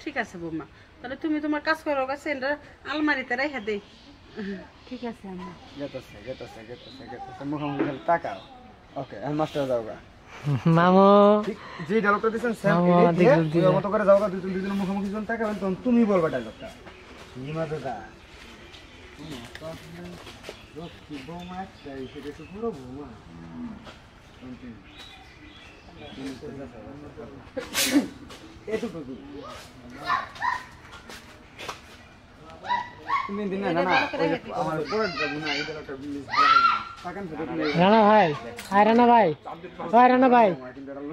ঠিক আছে বৌমা, তাহলে তুমি তোমার কাজ করো, সেন্টার আলমারিতে রেখে দেই। ঠিক আছে আম্মা। গেতেছে মুখোমুখি খালি তাকাও। ওকে এখন মাস্টার যাওগা মামু যে ডায়লগটা দিছেন সেম এই মতো করে যাওগা, দুজন মুখোমুখি যখন তাকাবেন তখন তুমি বলবা ডায়লগটা। নিমা দাদা তুমি তো আসলে কি বৌমা চাই সেটা তো পুরো বৌমা। তুমি দিন না না আমার পড়ে যাব না এই ডায়লগটা প্লিজ তাকান রানা ভাই, হাই রানা ভাই, হাই রানা ভাই,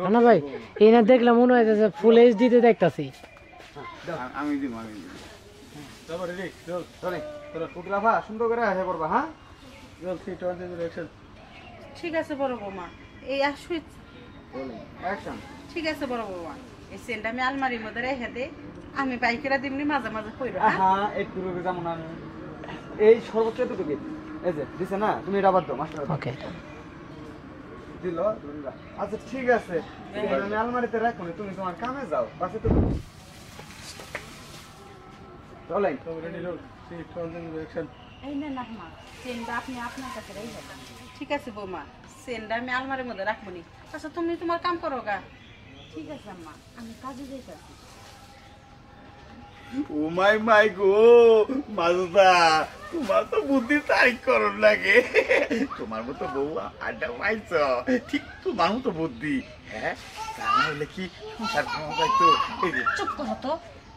রানা ভাই এই না দেখলে মনে হয় যে ফুল এইচডি তে দেখতাছি। আমি দিব চলো রেডি চল চলে তোরা কুটলাফা সুন্দর করে আসে পড়বা। হ্যাঁ চল 3 2 1 অ্যাকশন। ঠিক আছে বড় বৌমা, এই আসুই অ্যাকশন। ঠিক আছে বড় বৌমা, এই সেন্ট আমি আলমারির মধ্যে রেখে দেই, আমি বাইকেরা দিমনি মাঝে মাঝে কইরো। হ্যাঁ একটু রুকে যাবো না আমি, এই সর্বোচ্চ এতটুকু এই যে দিছে না, তুমি এটা বাদ দাও মাস্টার। ওকে দিল আচ্ছা ঠিক আছে, আমি আলমারিতে রাখো, তুমি তোমার কামে যাও বাসে তো চলে রেডি লোক 3 2 1 অ্যাকশন। এই না না মা, সেন্ট আপনি আপনার কাছে রেখে দেন। ঠিক আছে বৌমা, সেন্ট আমি আলমারির মধ্যে রাখবনি। আচ্ছা তুমি তোমার কাম করো গা। ঠিক আছে আম্মা, আমি কাজে যাইতাছি। ও মাই গো মাজদা, তোমার তো বুদ্ধি তারিখ করন লাগে। তোমার মতো বউ আড্ডা পাইছ, ঠিক তোমার মতো বুদ্ধি। হ্যাঁ তা না হলে কি সংসার পাইতো। চুপ করো তো,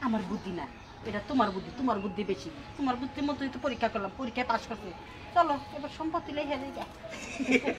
আমার বুদ্ধি না, এটা তোমার বুদ্ধি, তোমার বুদ্ধি বেশি। তোমার বুদ্ধির মতোই তো পরীক্ষা করলাম, পরীক্ষায় পাশ করতে। চলো এবার সম্পত্তি লেখে দেই।